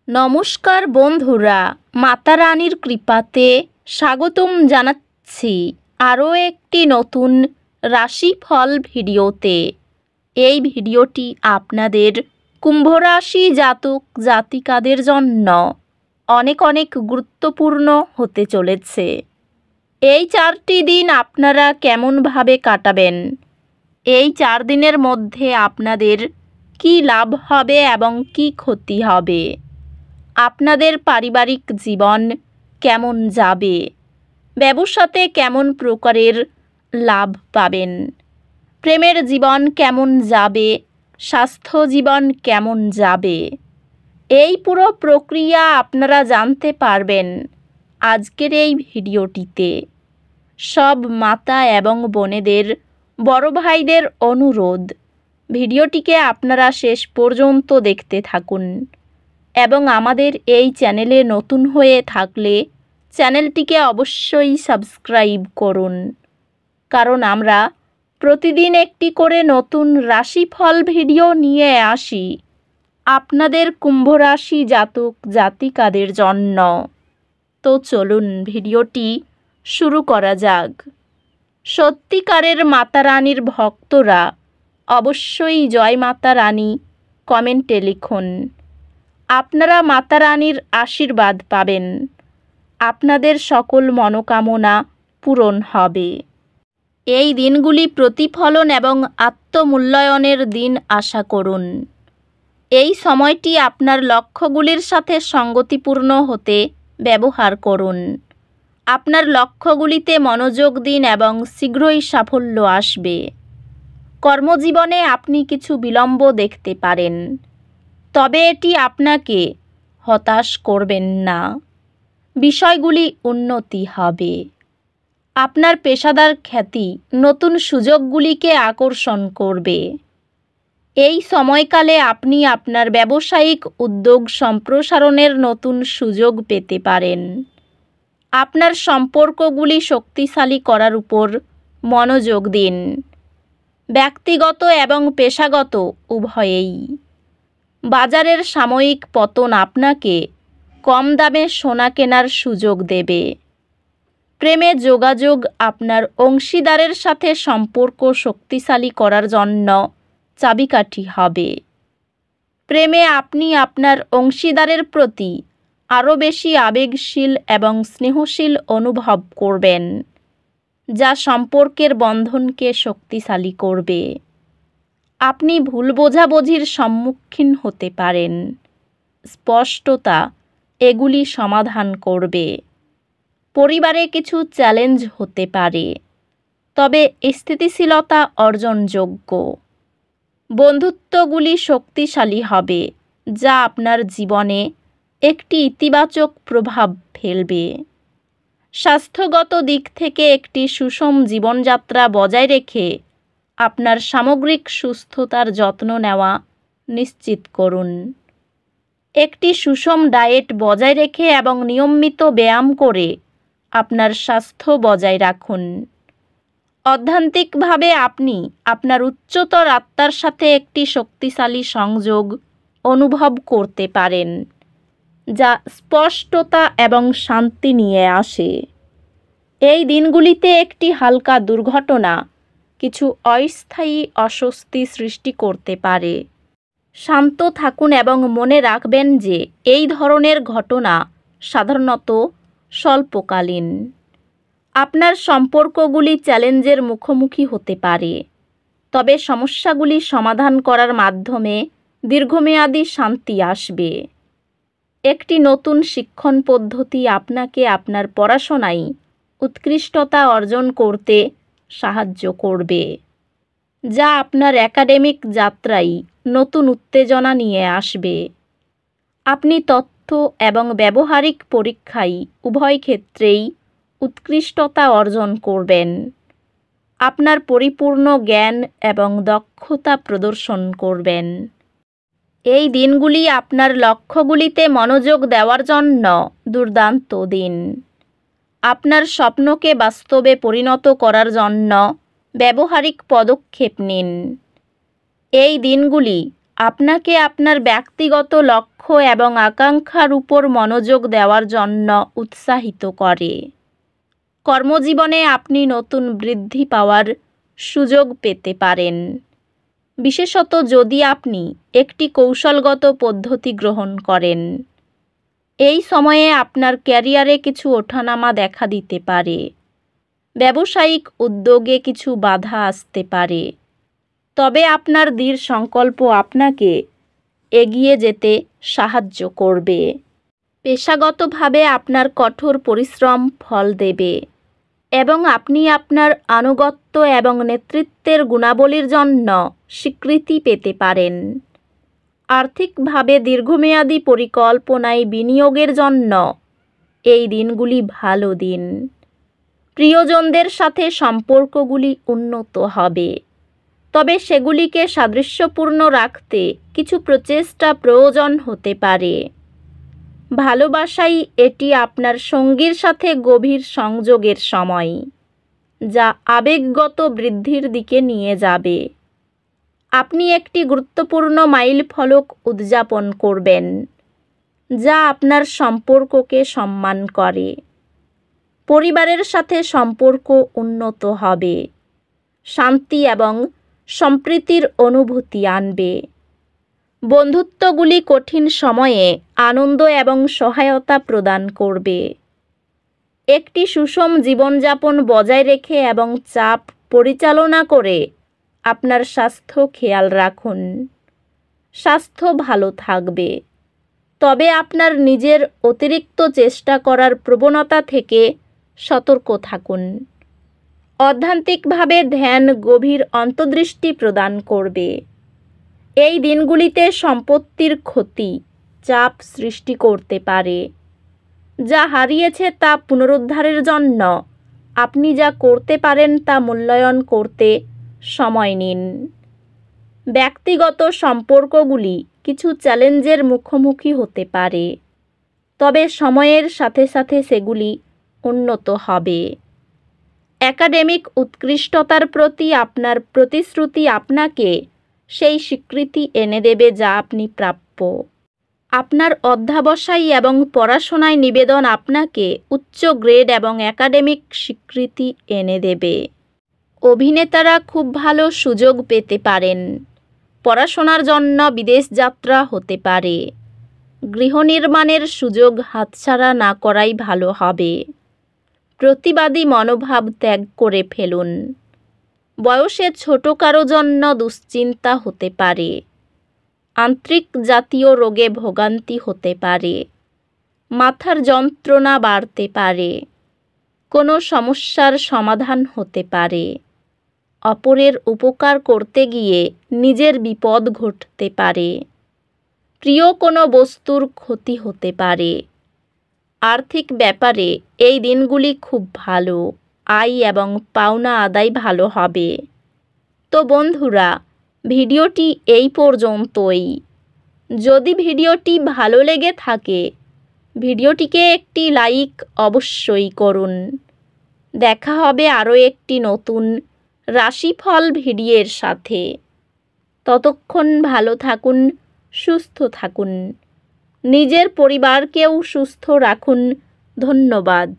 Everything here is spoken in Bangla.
নমস্কার বন্ধুরা, মাতা রানীর কৃপাতে স্বাগতম জানাচ্ছি আরও একটি নতুন রাশিফল ভিডিওতে। এই ভিডিওটি আপনাদের কুম্ভ রাশি জাতক জাতিকাদের জন্য অনেক অনেক গুরুত্বপূর্ণ হতে চলেছে। এই 4টি দিন আপনারা কেমনভাবে কাটাবেন, এই 4 দিনের মধ্যে আপনাদের কী লাভ হবে এবং কী ক্ষতি হবে, আপনাদের পারিবারিক জীবন কেমন যাবে, ব্যবসাতে কেমন প্রকারের লাভ পাবেন, প্রেমের জীবন কেমন যাবে, স্বাস্থ্য জীবন কেমন যাবে, এই পুরো প্রক্রিয়া আপনারা জানতে পারবেন আজকের এই ভিডিওটিতে। সব মাতা এবং বোনেদের, বড় ভাইদের অনুরোধ, ভিডিওটিকে আপনারা শেষ পর্যন্ত দেখতে থাকুন এবং আমাদের এই চ্যানেলে নতুন হয়ে থাকলে চ্যানেলটিকে অবশ্যই সাবস্ক্রাইব করুন, কারণ আমরা প্রতিদিন একটি করে নতুন রাশিফল ভিডিও নিয়ে আসি আপনাদের কুম্ভ রাশি জাতক জাতিকাদের জন্য। তো চলুন ভিডিওটি শুরু করা যাক। সত্যিকারের মাতা রানীর ভক্তরা অবশ্যই জয় মাতা রানী কমেন্টে লিখুন। আপনারা মাতা রানীর আশীর্বাদ পাবেন, আপনাদের সকল মনোকামনা পূরণ হবে। এই দিনগুলি প্রতিফলন এবং আত্মমূল্যায়নের দিন আশা করুন। এই সময়টি আপনার লক্ষ্যগুলির সাথে সঙ্গতিপূর্ণ হতে ব্যবহার করুন। আপনার লক্ষ্যগুলিতে মনোযোগ দিন এবং শীঘ্রই সাফল্য আসবে। কর্মজীবনে আপনি কিছু বিলম্ব দেখতে পারেন, তবে এটি আপনাকে হতাশ করবেন না। বিষয়গুলি উন্নতি হবে। আপনার পেশাদার খ্যাতি নতুন সুযোগগুলিকে আকর্ষণ করবে। এই সময়কালে আপনি আপনার ব্যবসায়িক উদ্যোগ সম্প্রসারণের নতুন সুযোগ পেতে পারেন। আপনার সম্পর্কগুলি শক্তিশালী করার উপর মনোযোগ দিন, ব্যক্তিগত এবং পেশাগত উভয়েই। বাজারের সাময়িক পতন আপনাকে কম দামে সোনা কেনার সুযোগ দেবে। প্রেমে যোগাযোগ আপনার অংশীদারের সাথে সম্পর্ক শক্তিশালী করার জন্য চাবিকাঠি হবে। প্রেমে আপনি আপনার অংশীদারের প্রতি আরও বেশি আবেগশীল এবং স্নেহশীল অনুভব করবেন, যা সম্পর্কের বন্ধনকে শক্তিশালী করবে। আপনি ভুল বোঝাবুঝির সম্মুখীন হতে পারেন। স্পষ্টতা এগুলি সমাধান করবে। পরিবারে কিছু চ্যালেঞ্জ হতে পারে, তবে স্থিতিশীলতা অর্জনযোগ্য। বন্ধুত্বগুলি শক্তিশালী হবে, যা আপনার জীবনে একটি ইতিবাচক প্রভাব ফেলবে। স্বাস্থ্যগত দিক থেকে একটি সুষম জীবনযাত্রা বজায় রেখে আপনার সামগ্রিক সুস্থতার যত্ন নেওয়া নিশ্চিত করুন। একটি সুষম ডায়েট বজায় রেখে এবং নিয়মিত ব্যায়াম করে আপনার স্বাস্থ্য বজায় রাখুন। অধ্যাত্মিকভাবে আপনি আপনার উচ্চতর আত্মার সাথে একটি শক্তিশালী সংযোগ অনুভব করতে পারেন, যা স্পষ্টতা এবং শান্তি নিয়ে আসে। এই দিনগুলিতে একটি হালকা দুর্ঘটনা কিছু অস্থায়ী অস্বস্তি সৃষ্টি করতে পারে। শান্ত থাকুন এবং মনে রাখবেন যে এই ধরনের ঘটনা সাধারণত স্বল্পকালীন। আপনার সম্পর্কগুলি চ্যালেঞ্জের মুখোমুখি হতে পারে, তবে সমস্যাগুলি সমাধান করার মাধ্যমে দীর্ঘমেয়াদী শান্তি আসবে। একটি নতুন শিক্ষণ পদ্ধতি আপনাকে আপনার পড়াশোনায় উৎকৃষ্টতা অর্জন করতে সাহায্য করবে, যা আপনার একাডেমিক যাত্রায় নতুন উত্তেজনা নিয়ে আসবে। আপনি তথ্য এবং ব্যবহারিক পরীক্ষায় উভয় ক্ষেত্রেই উৎকৃষ্টতা অর্জন করবেন। আপনার পরিপূর্ণ জ্ঞান এবং দক্ষতা প্রদর্শন করবেন। এই দিনগুলি আপনার লক্ষ্যগুলিতে মনোযোগ দেওয়ার জন্য দুর্দান্ত দিন। আপনার স্বপ্নকে বাস্তবে পরিণত করার জন্য ব্যবহারিক পদক্ষেপ নিন। এই দিনগুলি আপনাকে আপনার ব্যক্তিগত লক্ষ্য লক্ষ্য এবং আকাঙ্ক্ষার উপর মনোযোগ দেওয়ার জন্য উৎসাহিত করে। কর্মজীবনে আপনি নতুন বৃদ্ধি পাওয়ার সুযোগ পেতে পারেন, বিশেষত যদি আপনি একটি কৌশলগত পদ্ধতি গ্রহণ করেন। এই সময়ে আপনার ক্যারিয়ারে কিছু ওঠানামা দেখা দিতে পারে। ব্যবসায়িক উদ্যোগে কিছু বাধা আসতে পারে, তবে আপনার দৃঢ় সংকল্প আপনাকে এগিয়ে যেতে সাহায্য করবে। পেশাগতভাবে আপনার কঠোর পরিশ্রম ফল দেবে এবং আপনি আপনার আনুগত্য এবং নেতৃত্বের গুণাবলীর জন্য স্বীকৃতি পেতে পারেন। আর্থিকভাবে দীর্ঘমেয়াদী পরিকল্পনায় বিনিয়োগের জন্য এই দিনগুলি ভালো দিন। প্রিয়জনদের সাথে সম্পর্কগুলি উন্নত হবে, তবে সেগুলিকে সাদৃশ্যপূর্ণ রাখতে কিছু প্রচেষ্টা প্রয়োজন হতে পারে। ভালোবাসায় এটি আপনার সঙ্গীর সাথে গভীর সংযোগের সময়, যা আবেগগত বৃদ্ধির দিকে নিয়ে যাবে। আপনি একটি গুরুত্বপূর্ণ মাইলফলক উদযাপন করবেন, যা আপনার সম্পর্ককে সম্মান করে। পরিবারের সাথে সম্পর্ক উন্নত হবে, শান্তি এবং সম্প্রীতির অনুভূতি আনবে। বন্ধুত্বগুলি কঠিন সময়ে আনন্দ এবং সহায়তা প্রদান করবে। একটি সুষম জীবনযাপন বজায় রেখে এবং চাপ পরিচালনা করে আপনার স্বাস্থ্য খেয়াল রাখুন। স্বাস্থ্য ভালো থাকবে, তবে আপনার নিজের অতিরিক্ত চেষ্টা করার প্রবণতা থেকে সতর্ক থাকুন। অধ্যাত্মিকভাবে ধ্যান গভীর অন্তর্দৃষ্টি প্রদান করবে। এই দিনগুলিতে সম্পত্তির ক্ষতি চাপ সৃষ্টি করতে পারে। যা হারিয়েছে তা পুনরুদ্ধারের জন্য আপনি যা করতে পারেন তা মূল্যায়ন করতে সময় নিন। ব্যক্তিগত সম্পর্কগুলি কিছু চ্যালেঞ্জের মুখোমুখি হতে পারে, তবে সময়ের সাথে সাথে সেগুলি উন্নত হবে। একাডেমিক উৎকৃষ্টতার প্রতি আপনার প্রতিশ্রুতি আপনাকে সেই স্বীকৃতি এনে দেবে যা আপনি প্রাপ্য। আপনার অধ্যবসায় এবং পড়াশোনায় নিবেদন আপনাকে উচ্চ গ্রেড এবং একাডেমিক স্বীকৃতি এনে দেবে। অভিনেতারা খুব ভালো সুযোগ পেতে পারেন। পড়াশোনার জন্য বিদেশ যাত্রা হতে পারে। গৃহনির্মাণের সুযোগ হাতছাড়া না করাই ভালো হবে। প্রতিবাদী মনোভাব ত্যাগ করে ফেলুন। বয়সে ছোট কারো জন্য দুশ্চিন্তা হতে পারে। আন্ত্রিক জাতীয় রোগে ভোগান্তি হতে পারে। মাথার যন্ত্রণা বাড়তে পারে। কোনো সমস্যার সমাধান হতে পারে। অপরের উপকার করতে গিয়ে নিজের বিপদ ঘটতে পারে। প্রিয় কোনো বস্তুর ক্ষতি হতে পারে। আর্থিক ব্যাপারে এই দিনগুলি খুব ভালো। আয় এবং পাওনা আদায় ভালো হবে। তো বন্ধুরা, ভিডিওটি এই পর্যন্তই। যদি ভিডিওটি ভালো লেগে থাকে, ভিডিওটিকে একটি লাইক অবশ্যই করুন। দেখা হবে আরও একটি নতুন রাশিফল ভিডিওর সাথে। ততক্ষণ ভালো থাকুন, সুস্থ থাকুন। নিজের পরিবারকেও সুস্থ রাখুন। ধন্যবাদ।